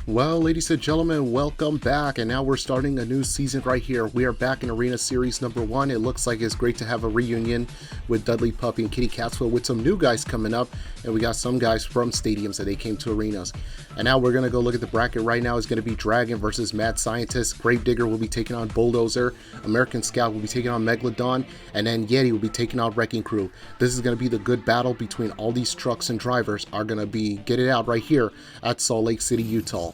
Well, ladies and gentlemen, welcome back, and now we're starting a new season right here. We are back in Arena Series number 1. It looks like it's great to have a reunion with Dudley Puppy and Kitty Catswell with some new guys coming up, and we got some guys from stadiums that they came to arenas. And now we're going to go look at the bracket. Right now is going to be Dragon versus Mad Scientist. Gravedigger will be taking on Bulldozer. American Scout will be taking on Megalodon, and then Yeti will be taking on Wrecking Crew. This is going to be the good battle between all these trucks and drivers are going to be get it out right here at Salt Lake City, Utah.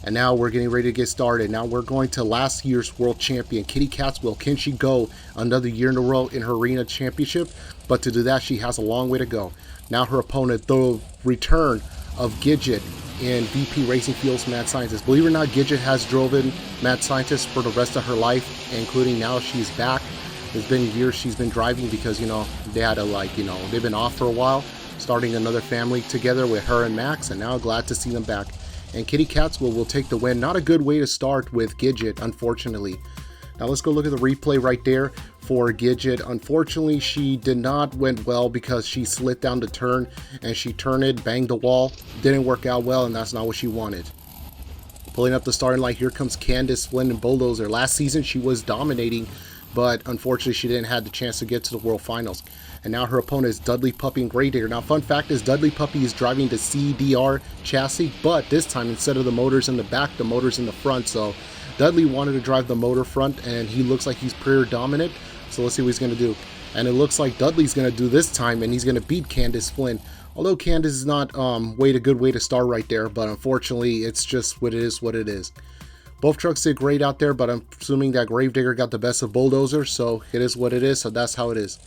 And now we're getting ready to get started. Now we're going to last year's world champion, Kitty Catswell. Can she go another year in a row in her arena championship? But to do that, she has a long way to go. Now her opponent, the return of Gidget in VP Racing Fuels Mad Scientist. Believe it or not, Gidget has driven Mad Scientist for the rest of her life, including now she's back. It's been years she's been driving because, they had to they've been off for a while, starting another family together with her and Max, and now glad to see them back. And Kitty Catswell will take the win. Not a good way to start with Gidget, unfortunately. Now let's go look at the replay right there for Gidget. Unfortunately, she did not went well because she slid down the turn and she turned it, banged the wall. Didn't work out well, and that's not what she wanted. Pulling up the starting line, here comes Candace Flynn and Bulldozer. Last season, she was dominating, but unfortunately, she didn't have the chance to get to the World Finals. And now her opponent is Dudley Puppy and Gravedigger. Now, fun fact is Dudley Puppy is driving the CDR chassis, but this time, instead of the motors in the back, the motor's in the front. So Dudley wanted to drive the motor front, and he looks like he's pretty dominant. So let's see what he's going to do. And it looks like Dudley's going to do this time, and he's going to beat Candace Flynn. Although Candace is not a good way to start right there, but unfortunately, it's just what it is. Both trucks did great out there, but I'm assuming that Gravedigger got the best of Bulldozer, so it is what it is, so that's how it is.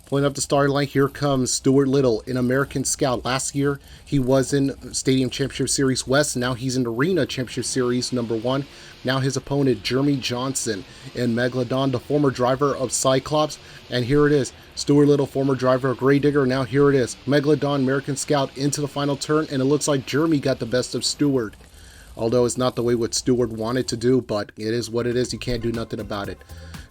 Pulling up the starting line, here comes Stuart Little in American Scout. Last year, he was in Stadium Championship Series West. Now he's in Arena Championship Series number 1. Now his opponent, Jeremy Johnson in Megalodon, the former driver of Cyclops. And here it is, Stuart Little, former driver of Gravedigger. Now here it is, Megalodon, American Scout into the final turn. And it looks like Jeremy got the best of Stuart. Although it's not the way what Stuart wanted to do, but it is what it is. You can't do nothing about it.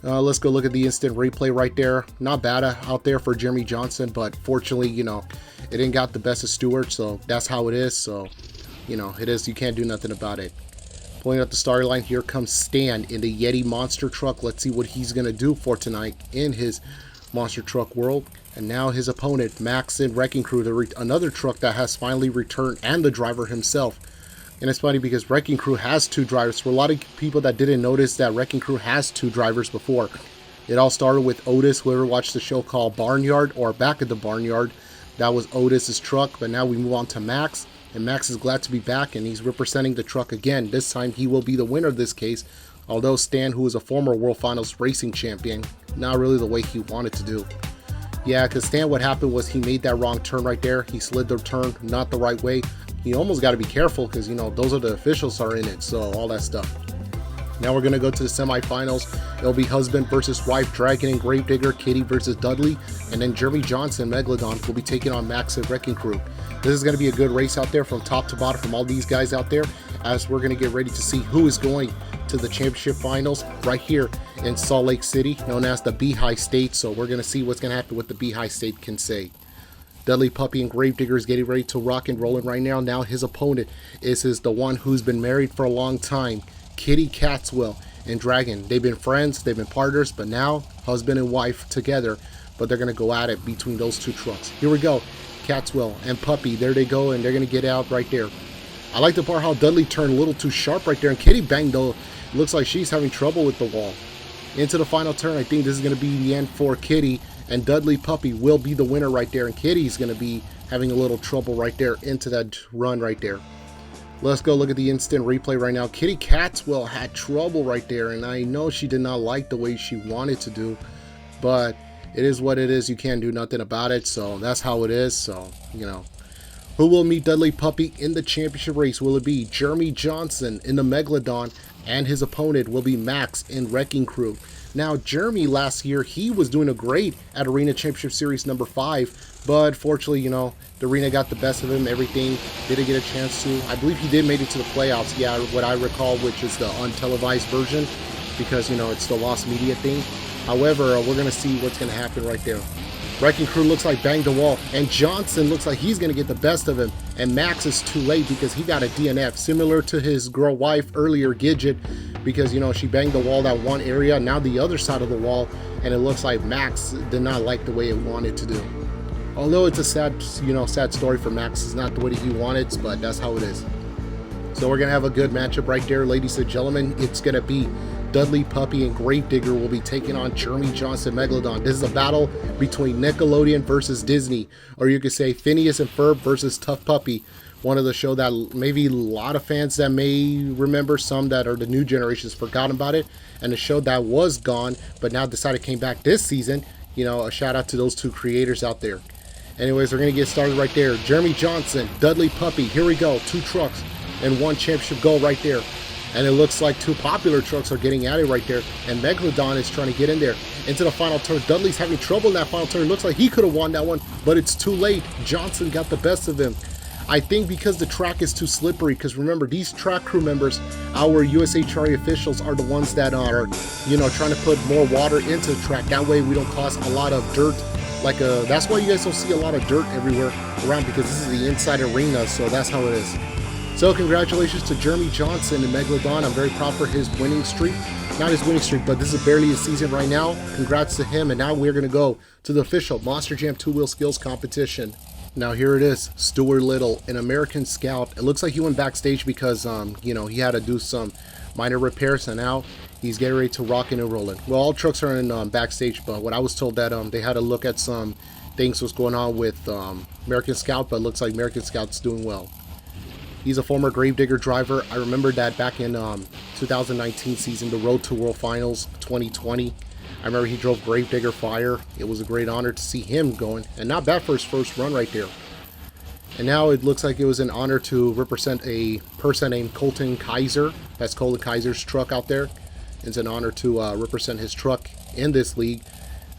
Let's go look at the instant replay right there. Not bad out there for Jeremy Johnson, but fortunately, it didn't got the best of Stewart, so that's how it is. So, it is. You can't do nothing about it. Pulling up the starting line, here comes Stan in the Yeti monster truck. Let's see what he's going to do for tonight in his monster truck world. And now his opponent, Max in Wrecking Crew, another truck that has finally returned, and the driver himself. And it's funny because Wrecking Crew has 2 drivers. For a lot of people that didn't notice that Wrecking Crew has 2 drivers before. It all started with Otis. Whoever watched the show called Barnyard or Back at the Barnyard, that was Otis's truck. But now we move on to Max. And Max is glad to be back, and he's representing the truck again. This time he will be the winner of this case. Although Stan, who is a former World Finals racing champion, not really the way he wanted to do. Yeah, because Stan, what happened was he made that wrong turn right there. He slid the turn not the right way. You almost got to be careful because, those are the officials are in it. So all that stuff. Now we're going to go to the semifinals. It'll be husband versus wife, Dragon and Gravedigger, Kitty versus Dudley. And then Jeremy Johnson, Megalodon, will be taking on Max and Wrecking Crew. This is going to be a good race out there from top to bottom from all these guys out there, as we're going to get ready to see who is going to the championship finals right here in Salt Lake City, known as the Beehive State. So we're going to see what's going to happen, what the Beehive State can say. Dudley Puppy and Gravedigger is getting ready to rock and roll right now. Now his opponent is the one who's been married for a long time, Kitty Catswell and Dragon. They've been friends, they've been partners, but now husband and wife together. But they're going to go at it between those 2 trucks. Here we go, Catswell and Puppy. There they go, and they're going to get out right there. I like the part how Dudley turned a little too sharp right there, and Kitty banged though. Looks like she's having trouble with the wall. Into the final turn, I think this is going to be the end for Kitty. And Dudley Puppy will be the winner right there. And Kitty's going to be having a little trouble right there into that run right there. Let's go look at the instant replay right now. Kitty Catswell had trouble right there. And I know she did not like the way she wanted to do. But it is what it is. You can't do nothing about it. So that's how it is. So, Who will meet Dudley Puppy in the championship race? Will it be Jeremy Johnson in the Megalodon? And his opponent will be Max in Wrecking Crew. Now, Jeremy last year, he was doing a great at Arena Championship Series number 5, but fortunately, the Arena got the best of him, everything. Didn't get a chance to. I believe he did make it to the playoffs, yeah, what I recall, which is the untelevised version, because, it's the lost media thing. However, we're going to see what's going to happen right there. Wrecking Crew looks like banged the wall, and Johnson looks like he's going to get the best of him, and Max is too late because he got a DNF, similar to his girl wife earlier, Gidget, because, you know, she banged the wall that one area, now the other side of the wall, and it looks like Max did not like the way it wanted to do. Although it's a sad, you know, sad story for Max. It's not the way he wanted, but that's how it is. So we're going to have a good matchup right there, ladies and gentlemen. It's going to be Dudley Puppy and Gravedigger will be taking on Jeremy Johnson Megalodon. This is a battle between Nickelodeon versus Disney, or you could say Phineas and Ferb versus Tough Puppy. One of the show that maybe a lot of fans that may remember, some that are the new generations forgotten about it, and a show that was gone but now decided came back this season. You know, a shout out to those two creators out there. Anyways, we're going to get started right there. Jeremy Johnson, Dudley Puppy, here we go. 2 trucks and 1 championship goal right there. And it looks like 2 popular trucks are getting at it right there. And Megalodon is trying to get in there into the final turn. Dudley's having trouble in that final turn. Looks like he could have won that one, but it's too late. Johnson got the best of him. I think because the track is too slippery, because remember, these track crew members, our USA Charity officials, are the ones that are, you know, trying to put more water into the track. That way we don't cause a lot of dirt. That's why you guys don't see a lot of dirt everywhere around, because this is the inside arena, so that's how it is. So congratulations to Jeremy Johnson and Megalodon. I'm very proud for his winning streak. Not his winning streak, but this is barely his season right now. Congrats to him. And now we're going to go to the official Monster Jam 2-Wheel Skills competition. Now here it is. Stuart Little, an American Scout. It looks like he went backstage because, you know, he had to do some minor repairs, and now he's getting ready to rock and roll it. Well, all trucks are in backstage, but what I was told that they had to look at some things what's going on with American Scout, but it looks like American Scout's doing well. He's a former Gravedigger driver. I remember that back in 2019 season, the Road to World Finals 2020. I remember he drove Gravedigger Fire. It was a great honor to see him going, and not bad for his first run right there. And now it looks like it was an honor to represent a person named Colton Kaiser. That's Colton Kaiser's truck out there. It's an honor to represent his truck in this league.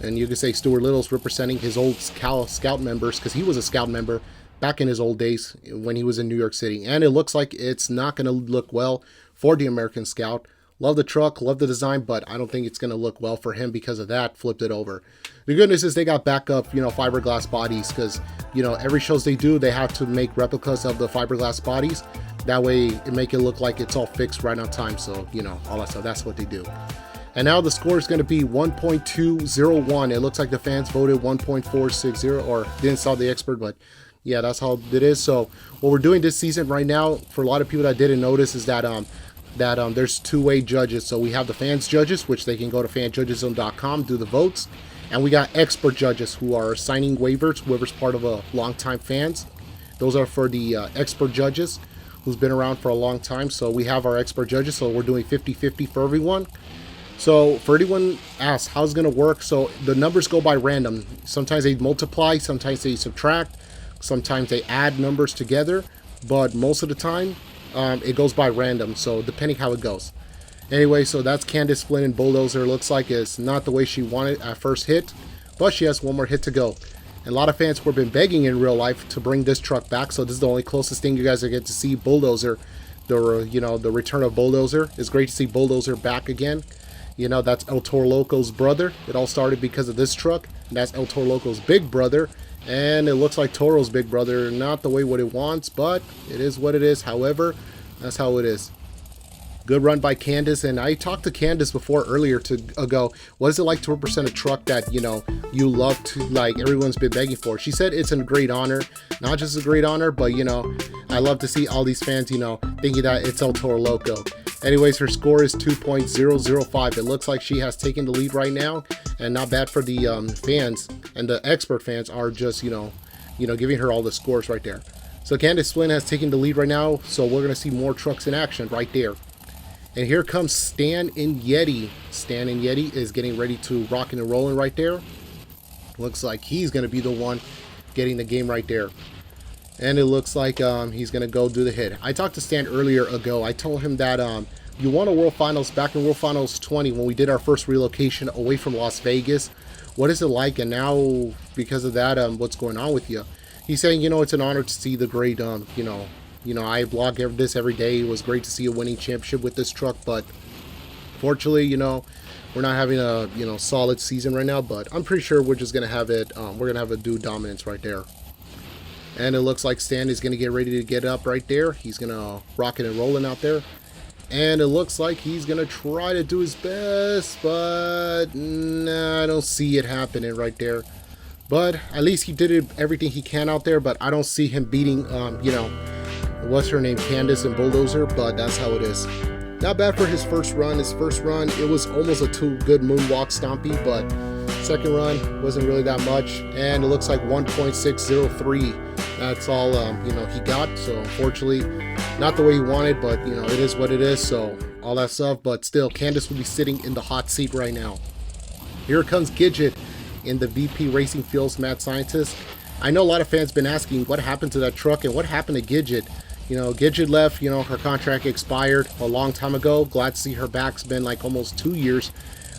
And you can say Stuart Little's representing his old Scout members, because he was a Scout member back in his old days when he was in New York City. And it looks like it's not going to look well for the American Scout. Love the truck, love the design, but I don't think it's going to look well for him because of that. Flipped it over. The good news is they got backup, you know, fiberglass bodies, because, you know, every shows they do, they have to make replicas of the fiberglass bodies. That way it make it look like it's all fixed right on time. So, you know, all that stuff, that's what they do. And now the score is going to be 1.201. It looks like the fans voted 1.460, or didn't saw the expert, but yeah, that's how it is. So what we're doing this season right now, for a lot of people that didn't notice, is that there's 2-way judges. So we have the fans judges, which they can go to fanjudgeszone.com, do the votes, and we got expert judges who are signing waivers, whoever's part of a long-time fans. Those are for the expert judges who's been around for a long time. So we have our expert judges, so we're doing 50-50 for everyone. So for anyone asks how's it going to work, so the numbers go by random. Sometimes they multiply, sometimes they subtract, sometimes they add numbers together, but most of the time it goes by random, so depending how it goes. Anyway, so that's Candace Flynn and Bulldozer. Looks like it's not the way she wanted at first hit, but she has one more hit to go. And a lot of fans have been begging in real life to bring this truck back, so this is the only closest thing you guys are get to see Bulldozer. The return of Bulldozer. It's great to see Bulldozer back again. You know, that's El Toro Loco's brother. It all started because of this truck, and that's El Toro Loco's big brother. And it looks like Toro's big brother, not the way what it wants, but it is what it is. However, that's how it is. Good run by Candace, and I talked to Candace before earlier ago. What is it like to represent a truck that, you know, you love to, like, everyone's been begging for? She said it's a great honor, not just a great honor, but, you know, I love to see all these fans, you know, thinking that it's El Toro Loco. Anyways, her score is 2.005. It looks like she has taken the lead right now, and not bad for the fans, and the expert fans are just, you know, giving her all the scores right there. So Candace Flynn has taken the lead right now, so we're going to see more trucks in action right there. And here comes Stan and Yeti. Stan and Yeti is getting ready to rock and rolling right there. Looks like he's going to be the one getting the game right there. And it looks like he's going to go do the hit. I talked to Stan earlier ago. I told him that you won a World Finals back in World Finals 20 when we did our first relocation away from Las Vegas. What is it like? And now, because of that, what's going on with you? He's saying, you know, it's an honor to see the great, I vlog this every day. It was great to see a winning championship with this truck, but Fortunately, we're not having a solid season right now, but I'm pretty sure we're just gonna have it. We're gonna have a dude dominance right there. And it looks like Stan is gonna get ready to get up right there. He's gonna rock it and rolling out there. And it looks like he's gonna try to do his best, but nah, I don't see it happening right there. But at least he did everything he can out there. But I don't see him beating, what's her name, Candace and Bulldozer. But that's how it is. Not bad for his first run. His first run, it was almost a too good moonwalk stompy, but second run wasn't really that much. And it looks like 1.603. That's all, he got. So unfortunately, not the way he wanted, but it is what it is. So all that stuff, but still, Candace will be sitting in the hot seat right now. Here comes Gidget in the VP Racing Fuels Mad Scientist. I know a lot of fans been asking what happened to that truck and what happened to Gidget. Gidget left, her contract expired a long time ago. Glad to see her back. It's been like almost 2 years.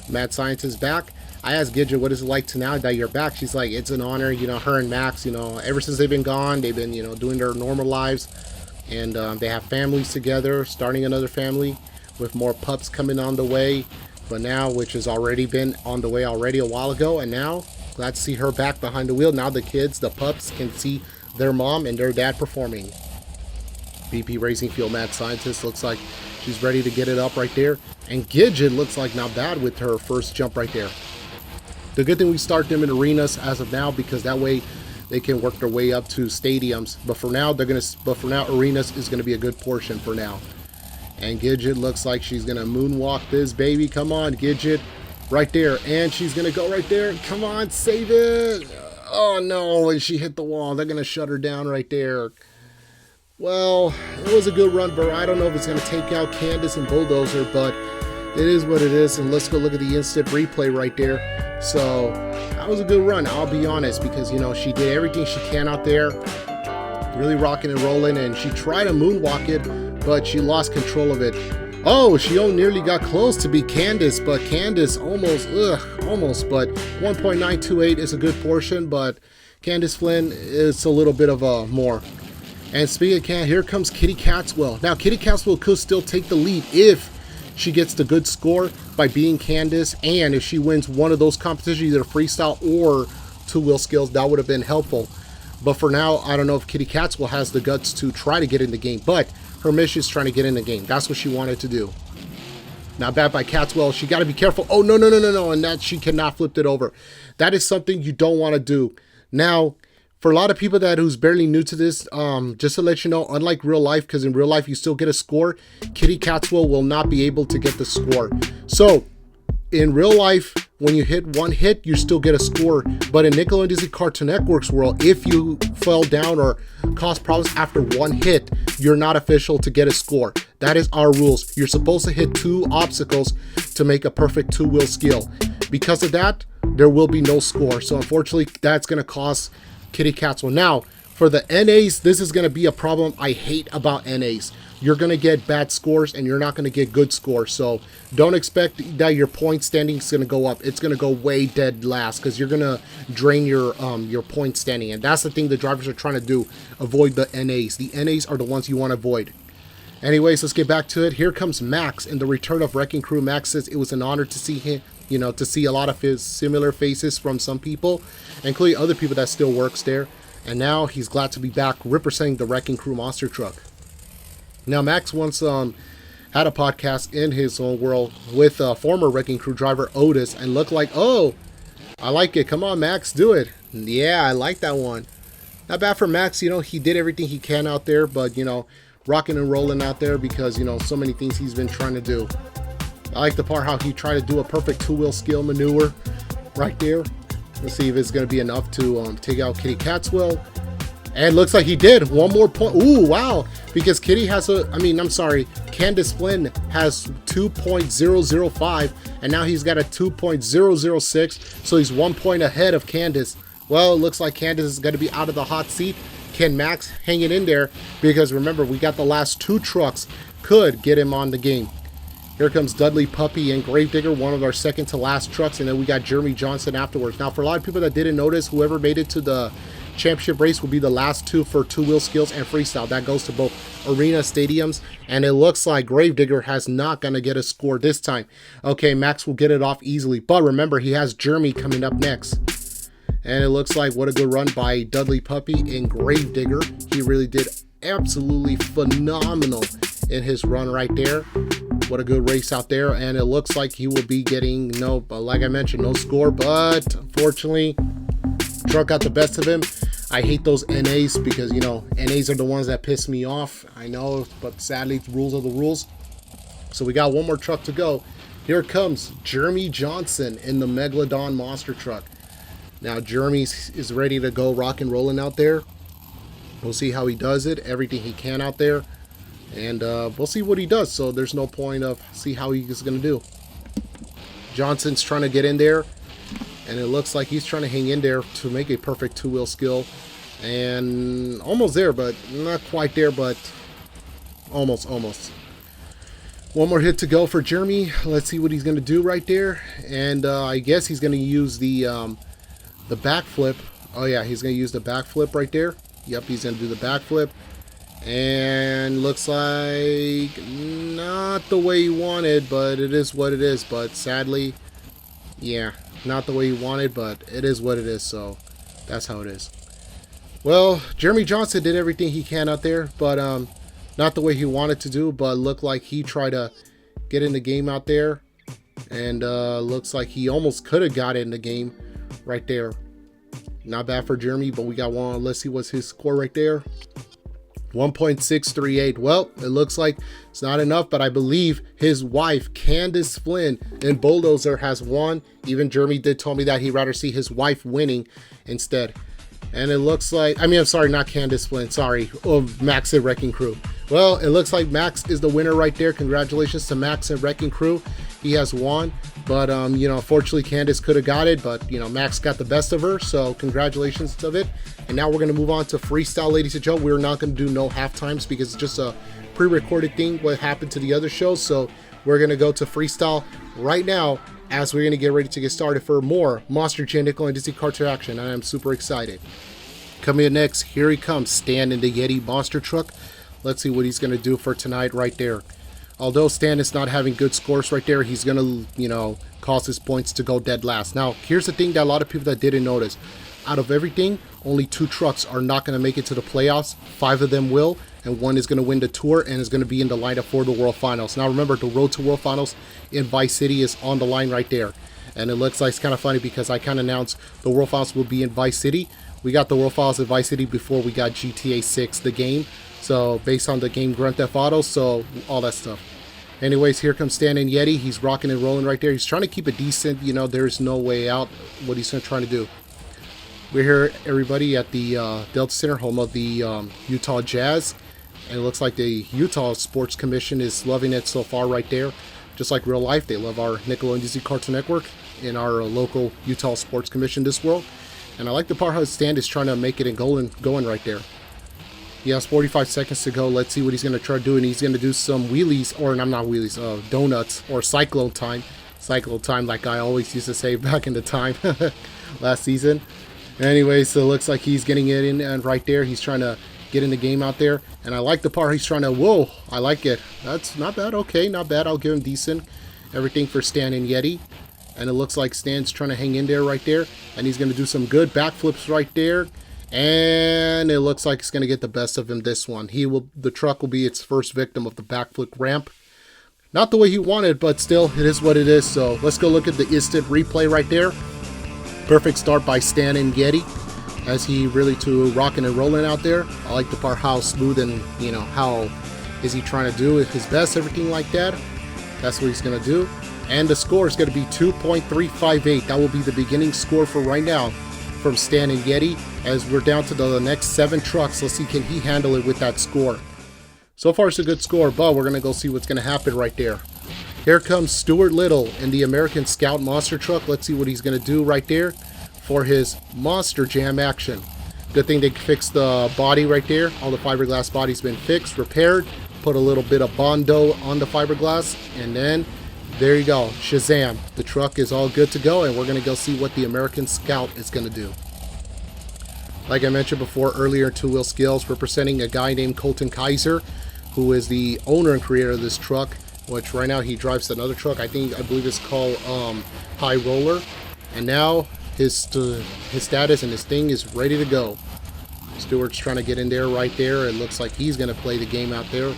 Mad Scientist back. I asked Gidget, what is it like to now that you're back? She's like, it's an honor, her and Max, ever since they've been gone, they've been, doing their normal lives. And they have families together, starting another family with more pups coming on the way. But now, which has already been on the way already a while ago. And now, glad to see her back behind the wheel. Now the kids, the pups, can see their mom and their dad performing. BP Racing Fuel Mad Scientist looks like she's ready to get it up right there. And Gidget looks like not bad with her first jump right there. The good thing we start them in arenas as of now, because that way they can work their way up to stadiums. But for now, arenas is gonna be a good portion for now. And Gidget looks like she's gonna moonwalk this baby. Come on, Gidget, right there. And she's gonna go right there. Come on, save it. Oh no, and she hit the wall. They're gonna shut her down right there. Well, it was a good run, but I don't know if it's gonna take out Candace and Bulldozer, but it is what it is. And let's go look at the instant replay right there. So that was a good run, I'll be honest, because she did everything she can out there, really rocking and rolling, and she tried to moonwalk it, but she lost control of it. Oh, she nearly got close to beat Candace, but Candace almost, but 1.928 is a good portion, but Candace Flynn is a little bit of a more. And speaking of Candace, here comes Kitty Catswell. Now, Kitty Catswell could still take the lead if she gets the good score by beating Candace, and if she wins one of those competitions, either freestyle or two-wheel skills, that would have been helpful. But for now, I don't know if Kitty Catswell has the guts to try to get in the game, but her mission is trying to get in the game. That's what she wanted to do. Not bad by Catswell. She got to be careful. Oh, no, and that she cannot flip it over. That is something you don't want to do. Now, for a lot of people who's barely new to this, just to let you know, unlike real life, because in real life you still get a score, Kitty Catswell will not be able to get the score. So, in real life, when you hit one hit, you still get a score. But in NDaC Cartoon Network's world, if you fell down or caused problems after one hit, you're not official to get a score. That is our rules. You're supposed to hit 2 obstacles to make a perfect two-wheel skill. Because of that, there will be no score. So unfortunately, that's going to cost Kitty Catswell. Now, for the NAs, this is going to be a problem I hate about NAs. You're going to get bad scores and you're not going to get good scores. So don't expect that your point standing is going to go up. It's going to go way dead last because you're going to drain your point standing. And that's the thing the drivers are trying to do. Avoid the NAs. The NAs are the ones you want to avoid. Anyways, let's get back to it. Here comes Max in the return of Wrecking Crew. Max says it was an honor to see him, to see a lot of his similar faces from some people, including other people that still works there. And now he's glad to be back representing the Wrecking Crew monster truck. Now, Max once had a podcast in his own world with former Wrecking Crew driver Otis and looked like, oh, I like it. Come on, Max, do it. Yeah, I like that one. Not bad for Max. He did everything he can out there, but, rocking and rolling out there because, so many things he's been trying to do. I like the part how he tried to do a perfect two-wheel skill maneuver right there. Let's see if it's going to be enough to take out Kitty Catswell. And looks like he did. One more point. Ooh, wow. Because Kitty has Candace Flynn has 2.005, and now he's got a 2.006, so he's 1 point ahead of Candace. Well, it looks like Candace is going to be out of the hot seat. Can Max hang it in there? Because remember, we got the last 2 trucks could get him on the game. Here comes Dudley Puppy and Gravedigger, one of our second to last trucks, and then we got Jeremy Johnson afterwards. Now, for a lot of people that didn't notice, whoever made it to the championship race will be the last two for two-wheel skills and freestyle. That goes to both arena, stadiums, and it looks like Gravedigger has not going to get a score this time. Okay, Max will get it off easily, but remember, he has Jeremy coming up next. And it looks like what a good run by Dudley Puppy in Gravedigger. He really did absolutely phenomenal in his run right there. What a good race out there. And it looks like he will be getting like I mentioned, no score, but unfortunately truck got the best of him. I hate those NAs because, you know, NAs are the ones that piss me off. I know, but sadly the rules are the rules. So we got one more truck to go. Here comes Jeremy Johnson in the Megalodon monster truck. Now Jeremy is ready to go rock and rolling out there. We'll see how he does it, everything he can out there, and we'll see what he does. So there's no point of see how he's gonna do. Johnson's trying to get in there, and it looks like he's trying to hang in there to make a perfect two-wheel skill, and almost there, but not quite there, but almost. One more hit to go for Jeremy. Let's see what he's gonna do right there, and I guess he's gonna use the backflip. Oh yeah, he's gonna use the backflip right there. Yep, he's gonna do the backflip, and looks like not the way he wanted, but it is what it is. But sadly, yeah, not the way he wanted, but it is what it is. So that's how it is. Well, Jeremy Johnson did everything he can out there, but not the way he wanted to do. But looked like he tried to get in the game out there, and looks like he almost could have got in the game right there. Not bad for Jeremy, but we got one. Let's see what's his score right there. 1.638. Well, it looks like it's not enough, but I believe his wife, Candace Flynn, in Bulldozer has won. Even Jeremy did tell me that he'd rather see his wife winning instead. And it looks like, I mean, I'm sorry, not Candace Flynn, sorry, Max and Wrecking Crew. Well, it looks like Max is the winner right there. Congratulations to Max and Wrecking Crew. He has won, but you know, unfortunately Candace could have got it, but you know, Max got the best of her, so congratulations to it. And now we're going to move on to freestyle, ladies and gentlemen. We're not going to do no half times because it's just a pre-recorded thing what happened to the other shows. So we're going to go to freestyle right now as we're going to get ready to get started for more Monster Jam Nickel and NDaC cartoon action, and I'm super excited. Coming in next, here he comes, Stan in the Yeti monster truck. Let's see what he's going to do for tonight right there. Although Stan is not having good scores right there, he's going to, you know, cause his points to go dead last. Now, here's the thing that a lot of people that didn't notice. Out of everything, only 2 trucks are not going to make it to the playoffs. 5 of them will, and 1 is going to win the tour and is going to be in the lineup for the World Finals. Now, remember, the road to World Finals in Vice City is on the line right there. And it looks like it's kind of funny because I kind of announced the World Finals will be in Vice City. We got the World Finals in Vice City before we got GTA 6, the game. So, based on the game Grand Theft Auto, so all that stuff. Anyways, here comes Stan and Yeti. He's rocking and rolling right there. He's trying to keep it decent. You know, there's no way out what he's trying to do. We're here, everybody, at the Delta Center, home of the Utah Jazz. And it looks like the Utah Sports Commission is loving it so far right there. Just like real life, they love our nickel and NDaC Cartoon Network in our local Utah Sports Commission this world. And I like the part how Stan is trying to make it and going right there. He has 45 seconds to go. Let's see what he's going to try to do. And he's going to do some wheelies, or not wheelies, donuts, or cyclone time. Cyclone time, like I always used to say back in the time last season. Anyway, so it looks like he's getting it in and right there. He's trying to get in the game out there. And I like the part he's trying to, whoa, I like it. That's not bad. Okay, not bad. I'll give him decent. Everything for Stan and Yeti. And it looks like Stan's trying to hang in there right there. And he's going to do some good backflips right there. And it looks like it's going to get the best of him this one. The truck will be its first victim of the backflip ramp. Not the way he wanted, but still, it is what it is. So let's go look at the instant replay right there. Perfect start by Stan and Yeti as he really to rocking and rolling out there. I like the part how smooth and, you know, how is he trying to do his best, everything like that. That's what he's going to do. And the score is going to be 2.358. That will be the beginning score for right now from Stan and Yeti, as we're down to the next 7 trucks. Let's see, can he handle it with that score? So far, it's a good score, but we're going to go see what's going to happen right there. Here comes Stuart Little in the American Scout monster truck. Let's see what he's going to do right there for his Monster Jam action. Good thing they fixed the body right there. All the fiberglass body's been fixed, repaired, put a little bit of Bondo on the fiberglass, and then there you go, Shazam. The truck is all good to go, and we're going to go see what the American Scout is going to do. Like I mentioned before earlier, Two Wheel Skills representing a guy named Colton Kaiser, who is the owner and creator of this truck, which right now he drives another truck. I believe it's called High Roller. And now his status and his thing is ready to go. Stewart's trying to get in there right there. It looks like he's going to play the game out there.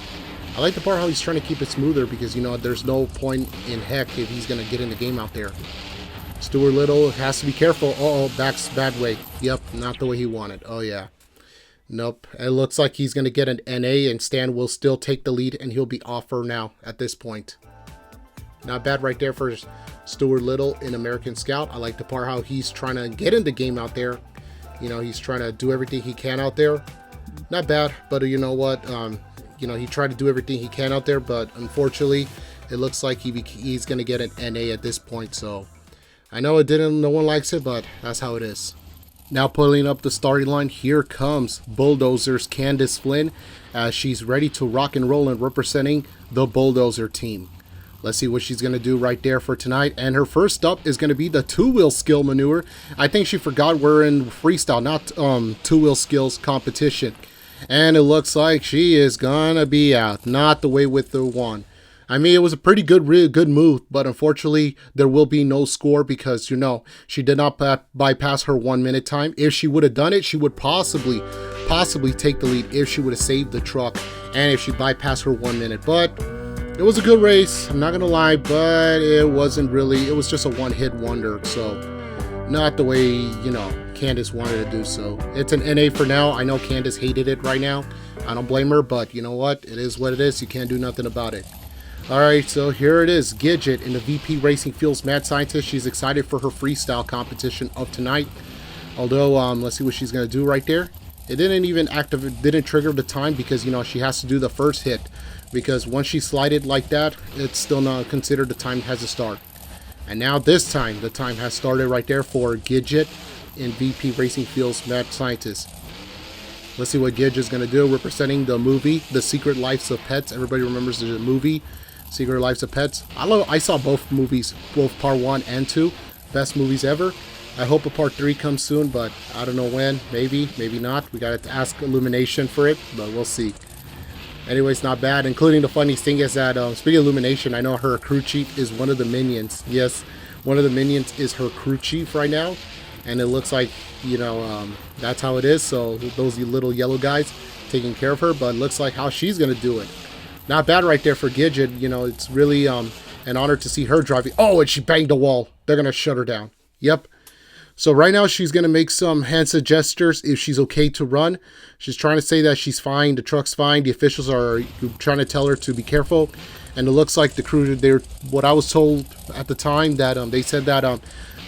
I like the part how he's trying to keep it smoother because, you know, there's no point in heck if he's going to get in the game out there. Stuart Little has to be careful. Uh-oh, back's bad way. Yep, not the way he wanted. Oh, yeah. Nope. It looks like he's going to get an NA and Stan will still take the lead and he'll be off for now at this point. Not bad right there for Stuart Little in American Scout. I like the part how he's trying to get in the game out there. You know, he's trying to do everything he can out there. Not bad, but you know what? You know, he tried to do everything he can out there, but unfortunately, it looks like he's going to get an NA at this point. So I know no one likes it, but that's how it is. Now pulling up the starting line, here comes Bulldozer's Candace Flynn as she's ready to rock and roll and representing the Bulldozer team. Let's see what she's going to do right there for tonight. And her first up is going to be the two-wheel skill maneuver. I think she forgot we're in freestyle, not two-wheel skills competition. And it looks like she is going to be out. Not the way with the one. I mean, it was a pretty really good move, but unfortunately, there will be no score because, you know, she did not bypass her 1 minute time. If she would have done it, she would possibly take the lead if she would have saved the truck and if she bypassed her 1 minute. But it was a good race, I'm not going to lie, but it wasn't really, it was just a one-hit wonder. So, not the way, you know, Candace wanted to do so. It's an NA for now. I know Candace hated it right now. I don't blame her, but you know what? It is what it is. You can't do nothing about it. Alright, so here it is. Gidget in the VP Racing Fuels Mad Scientist. She's excited for her freestyle competition of tonight. Although, let's see what she's going to do right there. It didn't trigger the time because, you know, she has to do the first hit. Because once she slided like that, it's still not considered the time has to start. And now this time, the time has started right there for Gidget in VP Racing Fuels Mad Scientist. Let's see what Gidget's going to do, representing the movie, The Secret Lives of Pets. Everybody remembers the movie, Secret Lives of Pets. I saw both movies, both part 1 and 2. Best movies ever. I hope a part 3 comes soon, but I don't know when. Maybe, maybe not. We got to ask Illumination for it, but we'll see. Anyways, not bad. Including the funniest thing is that, speaking of Illumination, I know her crew chief is one of the minions. Yes, one of the minions is her crew chief right now. And it looks like, you know, that's how it is. So those little yellow guys taking care of her, but it looks like how she's going to do it. Not bad right there for Gidget. You know, it's really an honor to see her driving. Oh, and she banged the wall. They're going to shut her down. Yep. So right now she's going to make some hand gestures if she's okay to run. She's trying to say that she's fine. The truck's fine. The officials are trying to tell her to be careful. And it looks like the crew, what I was told at the time, that they said that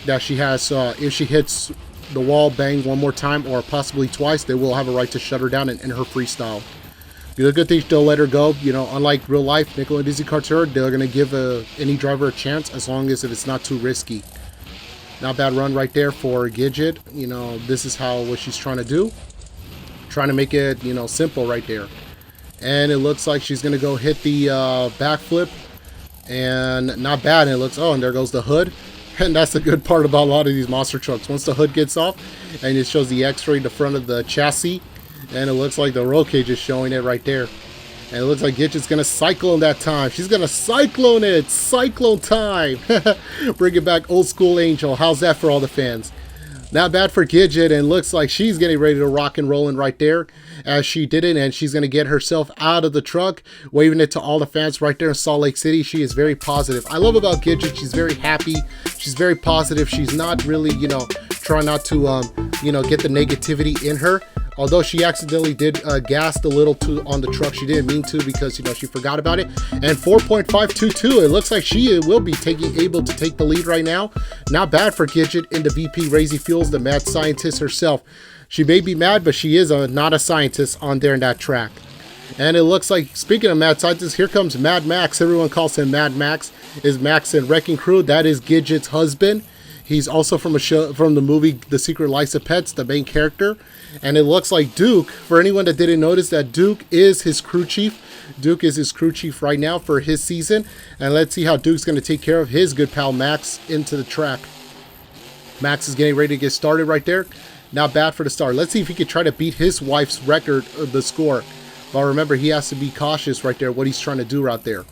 that she has, if she hits the wall, bang one more time or possibly twice, they will have a right to shut her down and end her freestyle. The good thing, they'll let her go. You know, unlike real life, NDaC Carter, they're going to give any driver a chance as long as it's not too risky. Not bad run right there for Gidget. You know, this is what she's trying to do. Trying to make it, you know, simple right there. And it looks like she's going to go hit the backflip. And not bad. And it looks, oh, and there goes the hood. And that's the good part about a lot of these monster trucks. Once the hood gets off and it shows the x-ray in the front of the chassis, and it looks like the roll cage is showing it right there. And it looks like Gidget's going to cyclone that time. She's going to cyclone it. Cyclone time. Bring it back old school Angel. How's that for all the fans? Not bad for Gidget, and looks like she's getting ready to rock and roll right there as she did it, and she's going to get herself out of the truck, waving it to all the fans right there in Salt Lake City. She is very positive. I love about Gidget, she's very happy. She's very positive. She's not really, you know, trying not to, you know, get the negativity in her. Although she accidentally did gas a little on the truck. She didn't mean to because, you know, she forgot about it. And 4.522, it looks like she will be able to take the lead right now. Not bad for Gidget in the VP Racing Fuels, the mad scientist herself. She may be mad, but she is not a scientist on there in that track. And it looks like, speaking of mad scientists, here comes Mad Max. Everyone calls him Mad Max. Is Max in Wrecking Crew. That is Gidget's husband. He's also from the movie The Secret Lives of Pets, the main character. And it looks like Duke, for anyone that didn't notice, that Duke is his crew chief. Duke is his crew chief right now for his season. And let's see how Duke's going to take care of his good pal Max into the track. Max is getting ready to get started right there. Not bad for the star. Let's see if he could try to beat his wife's record of the score. But remember, he has to be cautious right there, what he's trying to do out there.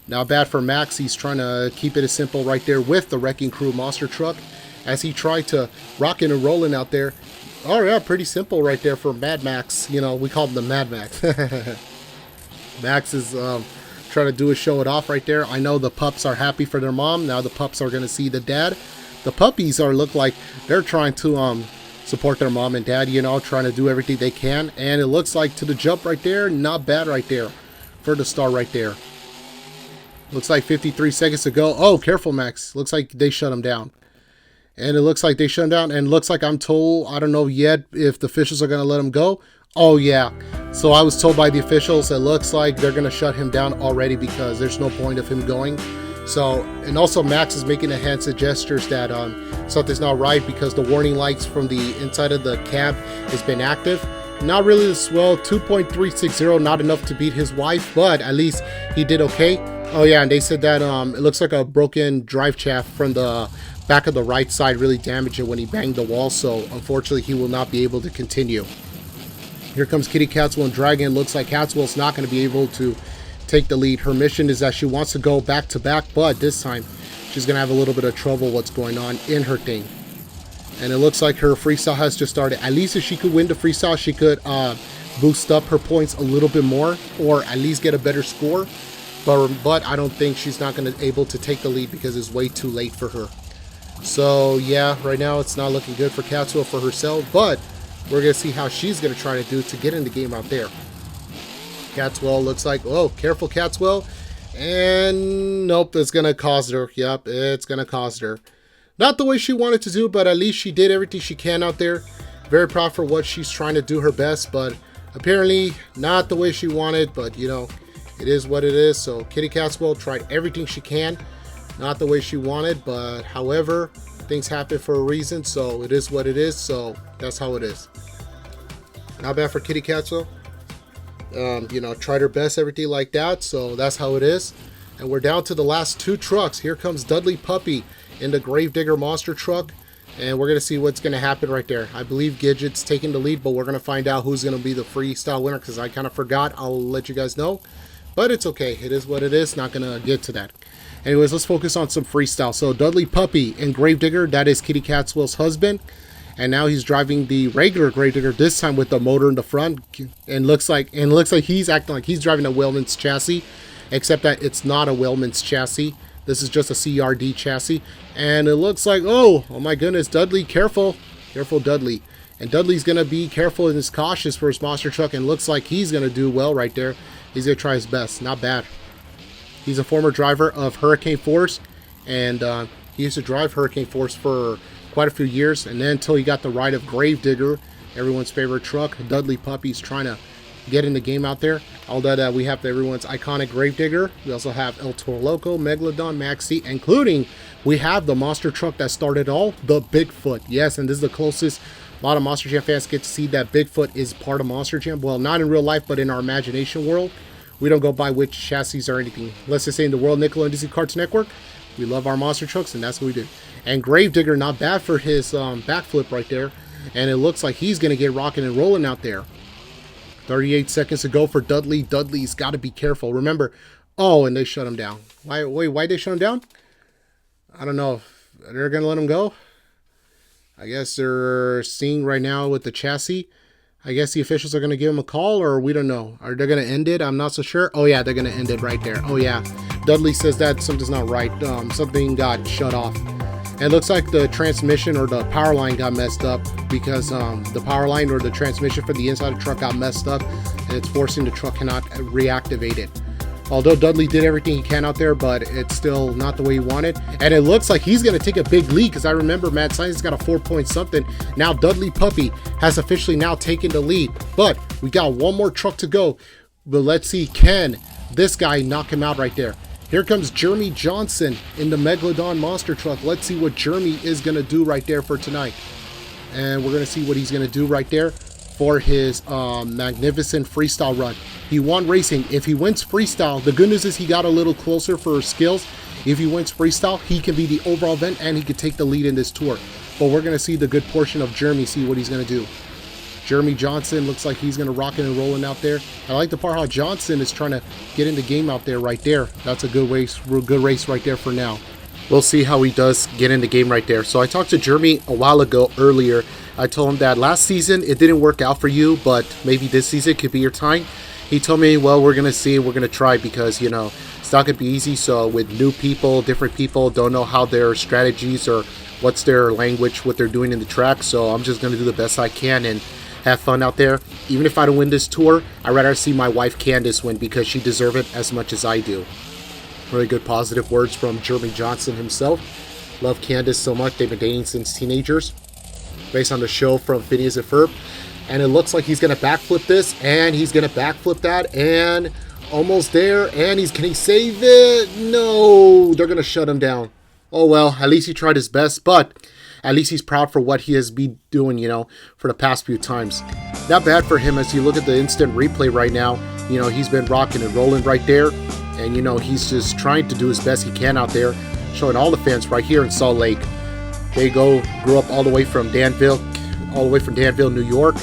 Not bad for Max. He's trying to keep it as simple right there with the Wrecking Crew monster truck as he tried to rocking and rolling out there. Oh yeah, pretty simple right there for Mad Max. You know, we call him the Mad Max. Max is trying to do a show it off right there. I know the pups are happy for their mom. Now the pups are going to see the dad. The puppies look like they're trying to support their mom and dad, you know, trying to do everything they can. And it looks like to the jump right there, not bad right there for the star right there. Looks like 53 seconds to go. Oh, careful, Max. Looks like they shut him down. And it looks like they shut him down. And looks like I'm told, I don't know yet if the officials are going to let him go. Oh, yeah. So I was told by the officials, it looks like they're going to shut him down already because there's no point of him going. So, and also Max is making the hands and gestures that something's not right because the warning lights from the inside of the cab has been active. Not really as well, 2.360, not enough to beat his wife, but at least he did okay. Oh yeah, and they said that it looks like a broken drive shaft from the back of the right side really damaged it when he banged the wall, so unfortunately he will not be able to continue. Here comes Kitty Catwell and Dragon. Looks like Catwell's not going to be able to take the lead. Her mission is that she wants to go back to back, but this time she's going to have a little bit of trouble what's going on in her thing. And it looks like her freestyle has just started. At least if she could win the freestyle, she could boost up her points a little bit more, or at least get a better score. But I don't think she's not going to be able to take the lead because it's way too late for her. So yeah, right now it's not looking good for Catwell for herself, but we're going to see how she's going to try to do to get in the game out there. Catwell looks like, oh, careful Catwell. And nope, it's going to cost her. Yep, it's going to cost her. Not the way she wanted to do, but at least she did everything she can out there. Very proud for what she's trying to do her best, but apparently not the way she wanted, but you know, it is what it is. So Kitty Catwell tried everything she can. Not the way she wanted, but however, things happen for a reason, so it is what it is, so that's how it is. Not bad for Kitty Catwell. You know, tried her best, everything like that, so that's how it is. And we're down to the last two trucks. Here comes Dudley Puppy in the Gravedigger monster truck, and we're going to see what's going to happen right there. I believe Gidget's taking the lead, but we're going to find out who's going to be the freestyle winner because I kind of forgot. I'll let you guys know, but it's okay. It is what it is. Not going to get to that. Anyways, let's focus on some freestyle. So Dudley Puppy in Gravedigger, that is Kitty Catwell's husband. And now he's driving the regular Gravedigger, this time with the motor in the front. And looks like he's acting like he's driving a Wellman's chassis, except that it's not a Wellman's chassis. This is just a CRD chassis. And it looks like, oh my goodness, Dudley, careful. Careful, Dudley. And Dudley's going to be careful and is cautious for his monster truck. And looks like he's going to do well right there. He's going to try his best. Not bad. He's a former driver of Hurricane Force, and he used to drive Hurricane Force for quite a few years, and then until he got the ride of Gravedigger, everyone's favorite truck. Dudley Puppy's trying to get in the game out there. Although we have everyone's iconic Gravedigger. We also have El Toro Loco, Megalodon, Maxi, including we have the monster truck that started all, the Bigfoot. Yes, and this is the closest a lot of Monster Jam fans get to see that Bigfoot is part of Monster Jam. Well, not in real life, but in our imagination world. We don't go by which chassis or anything. Let's just say in the world, Nickelodeon NDaC Cartoon Network, we love our monster trucks, and that's what we do. And Gravedigger, not bad for his backflip right there. And it looks like he's going to get rocking and rolling out there. 38 seconds to go for Dudley. Dudley's got to be careful. Remember, oh, and they shut him down. Why they shut him down? I don't know. They're going to let him go? I guess they're seeing right now with the chassis. I guess the officials are going to give him a call, or we don't know. Are they going to end it? I'm not so sure. Oh, yeah, they're going to end it right there. Oh, yeah. Dudley says that something's not right. Something got shut off. And it looks like the transmission or the power line got messed up because the power line or the transmission for the inside of the truck got messed up, and it's forcing the truck cannot reactivate it. Although Dudley did everything he can out there, but it's still not the way he wanted. And it looks like he's going to take a big lead because I remember Mad Science got a 4-point something. Now Dudley Puppy has officially now taken the lead. But we got one more truck to go. But let's see, can this guy knock him out right there? Here comes Jeremy Johnson in the Megalodon monster truck. Let's see what Jeremy is going to do right there for tonight. And we're going to see what he's going to do right there for his magnificent freestyle run. He won racing. If he wins freestyle, the good news is he got a little closer for skills. If he wins freestyle, he can be the overall event and he can take the lead in this tour. but we're going to see the good portion of Jeremy, see what he's going to do. Jeremy Johnson looks like he's going to rock it and rolling out there. I like the part how Johnson is trying to get in the game out there right there. That's a good race right there for now. We'll see how he does get in the game right there. So I talked to Jeremy a while ago earlier. I told him that last season it didn't work out for you, but maybe this season could be your time. He told me, well, we're going to see, we're going to try because, you know, it's not going to be easy. So with new people, different people, don't know how their strategies or what's their language, what they're doing in the track. So I'm just going to do the best I can and have fun out there. Even if I don't win this tour, I'd rather see my wife Candace win because she deserves it as much as I do. Really good positive words from Jeremy Johnson himself. Love Candace so much. They've been dating since teenagers. Based on the show from Phineas and Ferb. And it looks like he's going to backflip this. And he's going to backflip that. And almost there. And can he save it? No. They're going to shut him down. Oh well. At least he tried his best. But at least he's proud for what he has been doing, you know, for the past few times. Not bad for him as you look at the instant replay right now. You know, he's been rocking and rolling right there. And, you know, he's just trying to do his best he can out there. Showing all the fans right here in Salt Lake. They grew up all the way from Danville, New York,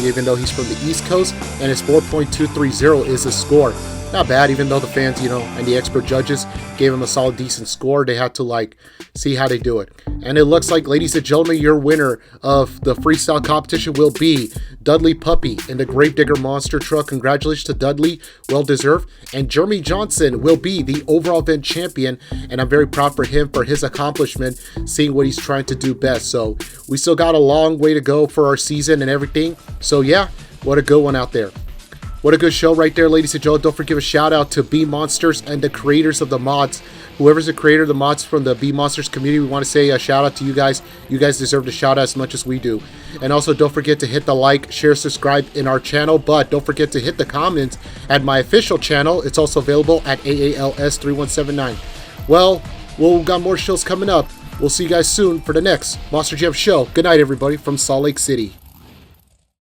even though he's from the East Coast. And his 4.230 is the score. Not bad, even though the fans, you know, and the expert judges gave him a solid, decent score. They had to, like, see how they do it. And it looks like, ladies and gentlemen, your winner of the freestyle competition will be Dudley Puppy in the Gravedigger Monster Truck. Congratulations to Dudley. Well deserved. And Jeremy Johnson will be the overall event champion. And I'm very proud for him for his accomplishment, seeing what he's trying to do best. So we still got a long way to go for our season and everything. So yeah, what a good one out there. What a good show right there, ladies and gentlemen. Don't forget a shout out to Beammonsters and the creators of the mods. Whoever's the creator of the mods from the Beammonsters community, we want to say a shout out to you guys. You guys deserve the shout out as much as we do. And also don't forget to hit the like, share, subscribe in our channel. But don't forget to hit the comments at my official channel. It's also available at AALS3179. Well, we've got more shows coming up. We'll see you guys soon for the next Monster Jam show. Good night, everybody, from Salt Lake City.